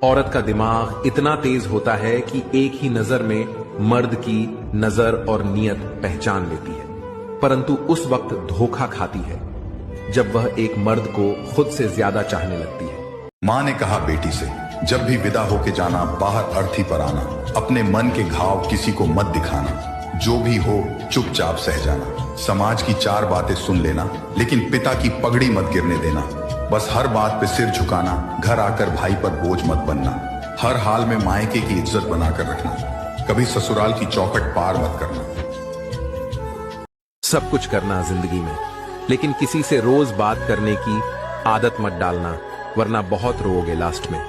औरत का दिमाग इतना तेज होता है कि एक ही नजर में मर्द की नजर और नियत पहचान लेती है, परंतु उस वक्त धोखा खाती है जब वह एक मर्द को खुद से ज्यादा चाहने लगती है। माँ ने कहा बेटी से, जब भी विदा होके जाना बाहर अर्थी पर आना, अपने मन के घाव किसी को मत दिखाना, जो भी हो चुपचाप सह जाना, समाज की 4 बातें सुन लेना, लेकिन पिता की पगड़ी मत गिरने देना, बस हर बात पे सिर झुकाना, घर आकर भाई पर बोझ मत बनना, हर हाल में मायके की इज्जत बनाकर रखना, कभी ससुराल की चौखट पार मत करना। सब कुछ करना जिंदगी में, लेकिन किसी से रोज बात करने की आदत मत डालना, वरना बहुत रोओगे लास्ट में।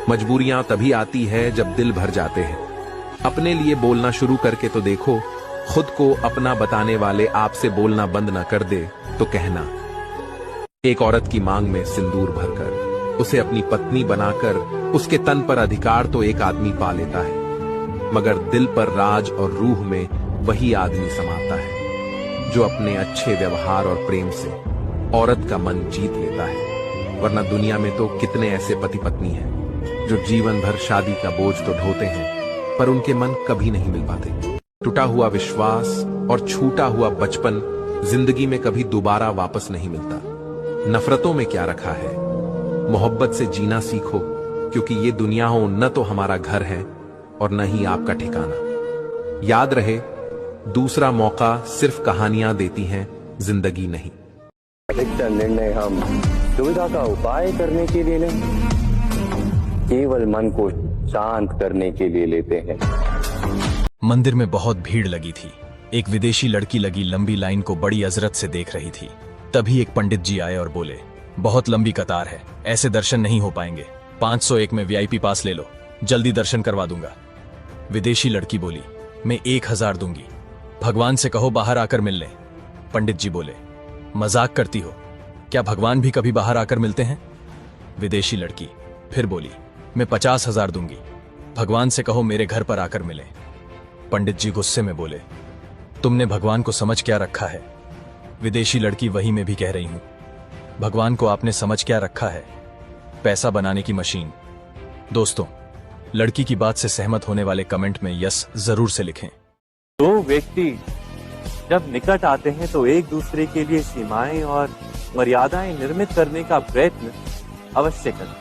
मजबूरियां तभी आती है जब दिल भर जाते हैं। अपने लिए बोलना शुरू करके तो देखो, खुद को अपना बताने वाले आपसे बोलना बंद ना कर दे तो कहना। एक औरत की मांग में सिंदूर भरकर उसे अपनी पत्नी बनाकर उसके तन पर अधिकार तो एक आदमी पा लेता है, मगर दिल पर राज और रूह में वही आदमी समाता है जो अपने अच्छे व्यवहार और प्रेम से औरत का मन जीत लेता है। वरना दुनिया में तो कितने ऐसे पति पत्नी हैं जो जीवन भर शादी का बोझ तो ढोते हैं, पर उनके मन कभी नहीं मिल पाते। टूटा हुआ विश्वास और छूटा हुआ बचपन जिंदगी में कभी दोबारा वापस नहीं मिलता। नफरतों में क्या रखा है, मोहब्बत से जीना सीखो, क्योंकि ये दुनिया हो न तो हमारा घर है और न ही आपका ठिकाना। याद रहे, दूसरा मौका सिर्फ कहानियां देती हैं, जिंदगी नहीं। अधिकतर निर्णय हम दुविधा का उपाय करने के लिए नहीं, केवल मन को शांत करने के लिए लेते हैं। मंदिर में बहुत भीड़ लगी थी। एक विदेशी लड़की लगी लंबी लाइन को बड़ी अजरत से देख रही थी। तभी एक पंडित जी आए और बोले, बहुत लंबी कतार है, ऐसे दर्शन नहीं हो पाएंगे, 501 में वीआईपी पास ले लो, जल्दी दर्शन करवा दूंगा। विदेशी लड़की बोली, मैं 1000 दूंगी, भगवान से कहो बाहर आकर मिल लें। पंडित जी बोले, मजाक करती हो क्या, भगवान भी कभी बाहर आकर मिलते हैं? विदेशी लड़की फिर बोली, मैं 50,000 दूंगी, भगवान से कहो मेरे घर पर आकर मिले। पंडित जी गुस्से में बोले, तुमने भगवान को समझ क्या रखा है? विदेशी लड़की, वही मैं भी कह रही हूं, भगवान को आपने समझ क्या रखा है? पैसा बनाने की मशीन। दोस्तों, लड़की की बात से सहमत होने वाले कमेंट में यस जरूर से लिखें। दो व्यक्ति जब निकट आते हैं तो एक दूसरे के लिए सीमाएं और मर्यादाएं निर्मित करने का प्रयत्न अवश्य करें।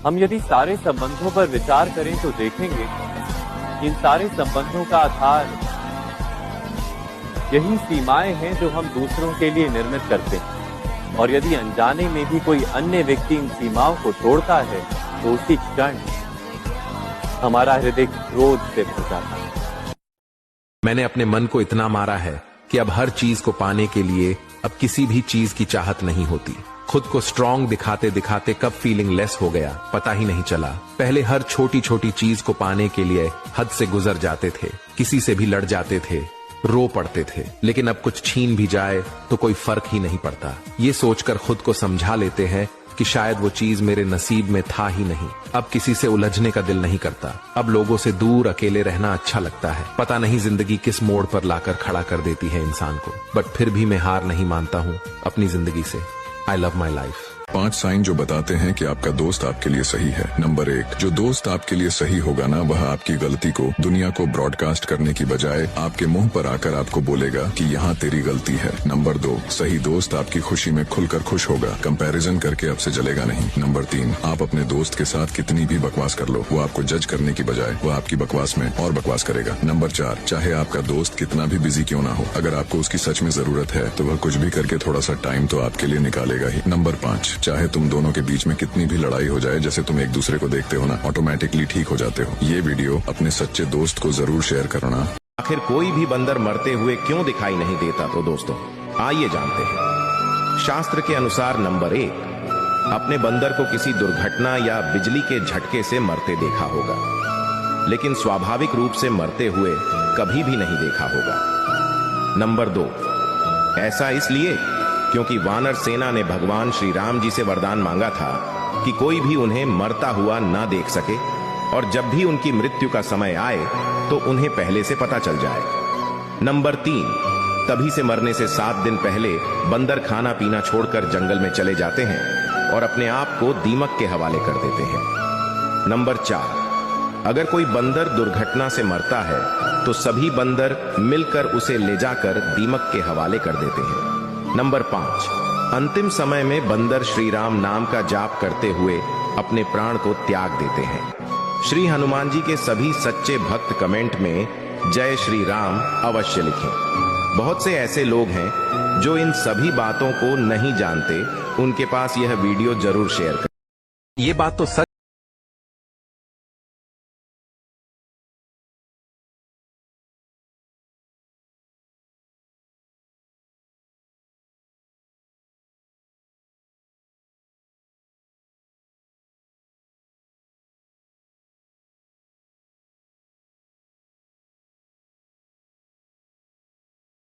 हम यदि सारे संबंधों पर विचार करें तो देखेंगे इन सारे संबंधों का आधार यही सीमाएं हैं जो हम दूसरों के लिए निर्मित करते हैं, और यदि अनजाने में भी कोई अन्य व्यक्ति इन सीमाओं को तोड़ता है तो उसी क्षण हमारा हृदय क्रोध से भर जाता है। मैंने अपने मन को इतना मारा है कि अब हर चीज को पाने के लिए अब किसी भी चीज की चाहत नहीं होती। खुद को स्ट्रांग दिखाते दिखाते कब फीलिंग लेस हो गया पता ही नहीं चला। पहले हर छोटी छोटी चीज को पाने के लिए हद से गुजर जाते थे, किसी से भी लड़ जाते थे, रो पड़ते थे, लेकिन अब कुछ छीन भी जाए तो कोई फर्क ही नहीं पड़ता। ये सोचकर खुद को समझा लेते हैं कि शायद वो चीज मेरे नसीब में था ही नहीं। अब किसी से उलझने का दिल नहीं करता। अब लोगों से दूर अकेले रहना अच्छा लगता है। पता नहीं जिंदगी किस मोड़ पर लाकर खड़ा कर देती है इंसान को, बट फिर भी मैं हार नहीं मानता हूँ अपनी जिंदगी से। I love my life. 5 sign जो बताते हैं कि आपका दोस्त आपके लिए सही है। नंबर 1, जो दोस्त आपके लिए सही होगा ना, वह आपकी गलती को दुनिया को ब्रॉडकास्ट करने की बजाय आपके मुंह पर आकर आपको बोलेगा कि यहाँ तेरी गलती है। नंबर 2, सही दोस्त आपकी खुशी में खुलकर खुश होगा, कंपैरिजन करके आपसे जलेगा नहीं। नंबर 3, आप अपने दोस्त के साथ कितनी भी बकवास कर लो, वो आपको जज करने की बजाय वो आपकी बकवास में और बकवास करेगा। नंबर 4, चाहे आपका दोस्त कितना भी बिजी क्यों ना हो, अगर आपको उसकी सच में जरूरत है तो वह कुछ भी करके थोड़ा सा टाइम तो आपके लिए निकालेगा ही। नंबर 5, चाहे तुम दोनों के बीच में कितनी भी लड़ाई हो जाए, जैसे तुम एक दूसरे को देखते हो ना, ऑटोमेटिकली ठीक हो जाते हो। ये वीडियो अपने सच्चे दोस्त को जरूर शेयर करना। आखिर कोई भी बंदर मरते हुए क्यों दिखाई नहीं देता? तो दोस्तों आइए जानते हैं। शास्त्र के अनुसार नंबर 1, अपने बंदर को किसी दुर्घटना या बिजली के झटके से मरते देखा होगा, लेकिन स्वाभाविक रूप से मरते हुए कभी भी नहीं देखा होगा। नंबर 2, ऐसा इसलिए क्योंकि वानर सेना ने भगवान श्री राम जी से वरदान मांगा था कि कोई भी उन्हें मरता हुआ ना देख सके, और जब भी उनकी मृत्यु का समय आए तो उन्हें पहले से पता चल जाए। नंबर 3, तभी से मरने से 7 दिन पहले बंदर खाना पीना छोड़कर जंगल में चले जाते हैं और अपने आप को दीमक के हवाले कर देते हैं। नंबर 4, अगर कोई बंदर दुर्घटना से मरता है तो सभी बंदर मिलकर उसे ले जाकर दीमक के हवाले कर देते हैं। नंबर 5, अंतिम समय में बंदर श्री राम नाम का जाप करते हुए अपने प्राण को त्याग देते हैं। श्री हनुमान जी के सभी सच्चे भक्त कमेंट में जय श्री राम अवश्य लिखें। बहुत से ऐसे लोग हैं जो इन सभी बातों को नहीं जानते, उनके पास यह वीडियो जरूर शेयर करें। ये बात तो सच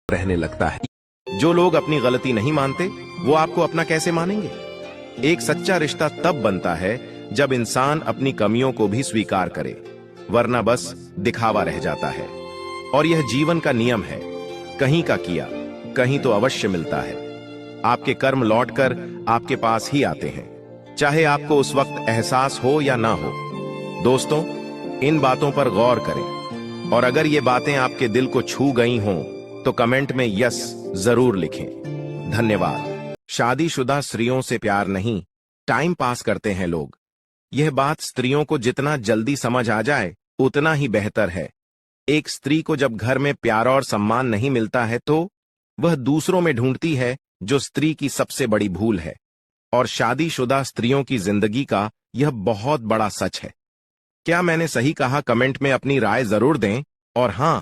रहने लगता है। जो लोग अपनी गलती नहीं मानते वो आपको अपना कैसे मानेंगे? एक सच्चा रिश्ता तब बनता है जब इंसान अपनी कमियों को भी स्वीकार करे, वरना बस दिखावा रह जाता है। और यह जीवन का नियम है, कहीं का किया कहीं तो अवश्य मिलता है। आपके कर्म लौटकर आपके पास ही आते हैं, चाहे आपको उस वक्त एहसास हो या ना हो। दोस्तों, इन बातों पर गौर करें और अगर ये बातें आपके दिल को छू गई हों तो कमेंट में यस जरूर लिखें। धन्यवाद। शादीशुदा स्त्रियों से प्यार नहीं, टाइम पास करते हैं लोग। यह बात स्त्रियों को जितना जल्दी समझ आ जाए उतना ही बेहतर है। एक स्त्री को जब घर में प्यार और सम्मान नहीं मिलता है तो वह दूसरों में ढूंढती है, जो स्त्री की सबसे बड़ी भूल है। और शादीशुदा स्त्रियों की जिंदगी का यह बहुत बड़ा सच है। क्या मैंने सही कहा? कमेंट में अपनी राय जरूर दें। और हां,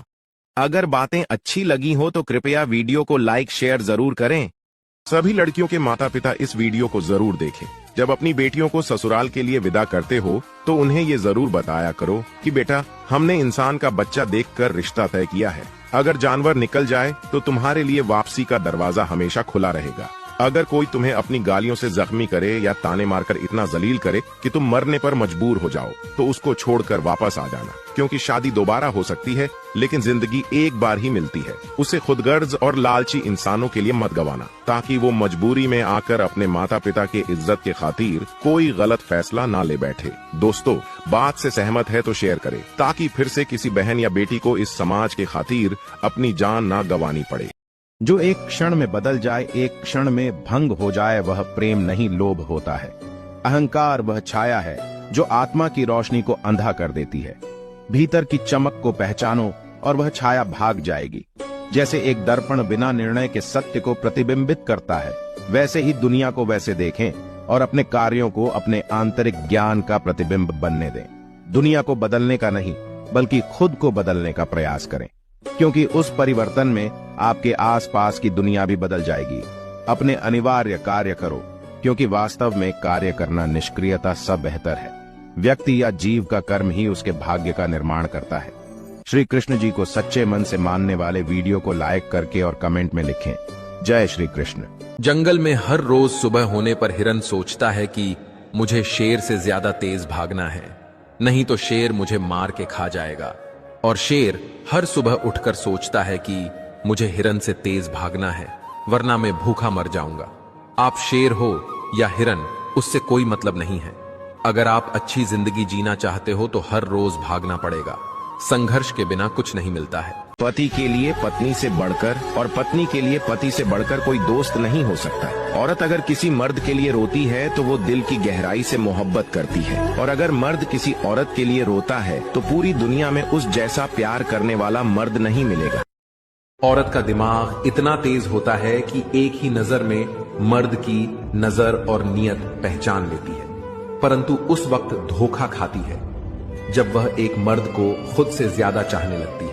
अगर बातें अच्छी लगी हो तो कृपया वीडियो को लाइक शेयर जरूर करें। सभी लड़कियों के माता पिता इस वीडियो को जरूर देखें। जब अपनी बेटियों को ससुराल के लिए विदा करते हो तो उन्हें ये जरूर बताया करो कि बेटा, हमने इंसान का बच्चा देखकर रिश्ता तय किया है। अगर जानवर निकल जाए तो तुम्हारे लिए वापसी का दरवाजा हमेशा खुला रहेगा। अगर कोई तुम्हें अपनी गालियों से जख्मी करे या ताने मारकर इतना जलील करे कि तुम मरने पर मजबूर हो जाओ तो उसको छोड़कर वापस आ जाना, क्योंकि शादी दोबारा हो सकती है लेकिन जिंदगी एक बार ही मिलती है। उसे खुदगर्ज और लालची इंसानों के लिए मत गवाना, ताकि वो मजबूरी में आकर अपने माता पिता के इज्जत के खातिर कोई गलत फैसला ना ले बैठे। दोस्तों, बात से सहमत है तो शेयर करें, ताकि फिर से किसी बहन या बेटी को इस समाज के खातिर अपनी जान ना गंवानी पड़े। जो एक क्षण में बदल जाए, एक क्षण में भंग हो जाए, वह प्रेम नहीं लोभ होता है। अहंकार वह छाया है जो आत्मा की रोशनी को अंधा कर देती है। भीतर की चमक को पहचानो और वह छाया भाग जाएगी। जैसे एक दर्पण बिना निर्णय के सत्य को प्रतिबिंबित करता है, वैसे ही दुनिया को वैसे देखें और अपने कार्यों को अपने आंतरिक ज्ञान का प्रतिबिंब बनने दें। दुनिया को बदलने का नहीं, बल्कि खुद को बदलने का प्रयास करें, क्योंकि उस परिवर्तन में आपके आसपास की दुनिया भी बदल जाएगी। अपने अनिवार्य कार्य करो, क्योंकि वास्तव में कार्य करना निष्क्रियता से बेहतर है। व्यक्ति या जीव का कर्म ही उसके भाग्य का निर्माण करता है। श्री कृष्ण जी को सच्चे मन से मानने वाले वीडियो को लाइक करके और कमेंट में लिखें, जय श्री कृष्ण। जंगल में हर रोज सुबह होने पर हिरन सोचता है कि मुझे शेर से ज्यादा तेज भागना है, नहीं तो शेर मुझे मार के खा जाएगा। और शेर हर सुबह उठकर सोचता है कि मुझे हिरन से तेज भागना है, वरना मैं भूखा मर जाऊंगा। आप शेर हो या हिरन, उससे कोई मतलब नहीं है। अगर आप अच्छी जिंदगी जीना चाहते हो तो हर रोज भागना पड़ेगा। संघर्ष के बिना कुछ नहीं मिलता है। पति के लिए पत्नी से बढ़कर और पत्नी के लिए पति से बढ़कर कोई दोस्त नहीं हो सकता। औरत अगर किसी मर्द के लिए रोती है तो वो दिल की गहराई से मोहब्बत करती है, और अगर मर्द किसी औरत के लिए रोता है तो पूरी दुनिया में उस जैसा प्यार करने वाला मर्द नहीं मिलेगा। औरत का दिमाग इतना तेज होता है कि एक ही नजर में मर्द की नजर और नियत पहचान लेती है, परंतु उस वक्त धोखा खाती है जब वह एक मर्द को खुद से ज्यादा चाहने लगती है।